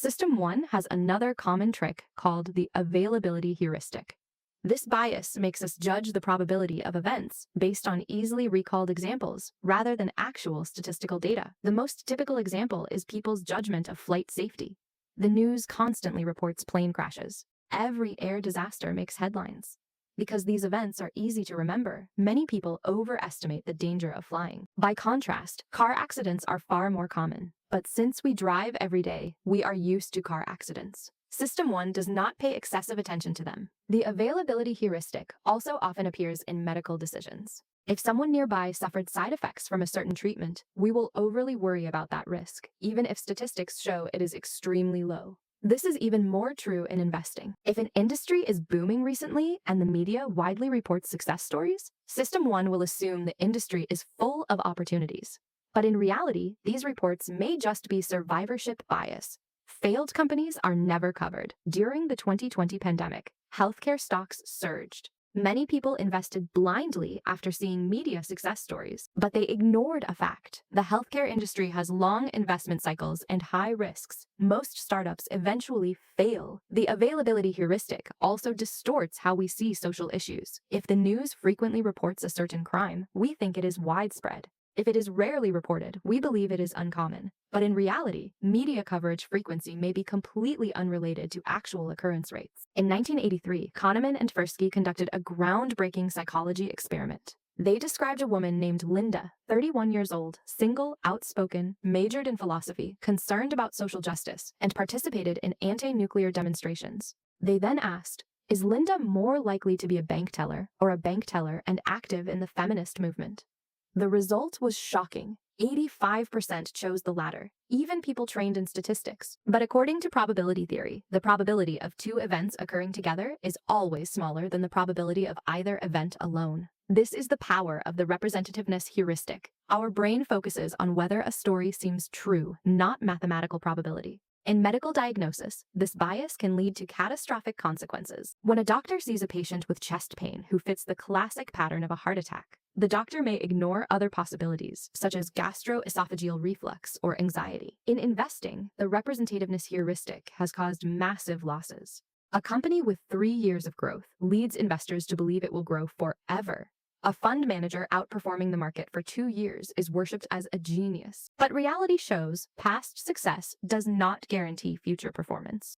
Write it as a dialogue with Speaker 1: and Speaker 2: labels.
Speaker 1: System 1 has another common trick called the availability heuristic. This bias makes us judge the probability of events based on easily recalled examples rather than actual statistical data. The most typical example is people's judgment of flight safety. The news constantly reports plane crashes. Every air disaster makes headlines. Because these events are easy to remember, many people overestimate the danger of flying. By contrast, car accidents are far more common. But since we drive every day, we are used to car accidents. System 1 does not pay excessive attention to them. The availability heuristic also often appears in medical decisions. If someone nearby suffered side effects from a certain treatment, we will overly worry about that risk, even if statistics show it is extremely low. This is even more true in investing. If an industry is booming recently and the media widely reports success stories, System 1 will assume the industry is full of opportunities. But in reality, these reports may just be survivorship bias. Failed companies are never covered. During the 2020 pandemic, healthcare stocks surged. Many people invested blindly after seeing media success stories, but they ignored a fact. The healthcare industry has long investment cycles and high risks. Most startups eventually fail. The availability heuristic also distorts how we see social issues. If the news frequently reports a certain crime, we think it is widespread. If it is rarely reported, we believe it is uncommon. But in reality, media coverage frequency may be completely unrelated to actual occurrence rates. In 1983, Kahneman and Tversky conducted a groundbreaking psychology experiment. They described a woman named Linda, 31 years old, single, outspoken, majored in philosophy, concerned about social justice, and participated in anti-nuclear demonstrations. They then asked, is Linda more likely to be a bank teller or a bank teller and active in the feminist movement? The result was shocking. 85% chose the latter, even people trained in statistics. But according to probability theory, the probability of two events occurring together is always smaller than the probability of either event alone. This is the power of the representativeness heuristic. Our brain focuses on whether a story seems true, not mathematical probability. In medical diagnosis, this bias can lead to catastrophic consequences. When a doctor sees a patient with chest pain who fits the classic pattern of a heart attack, the doctor may ignore other possibilities, such as gastroesophageal reflux or anxiety. In investing, the representativeness heuristic has caused massive losses. A company with 3 years of growth leads investors to believe it will grow forever. A fund manager outperforming the market for 2 years is worshipped as a genius. But reality shows past success does not guarantee future performance.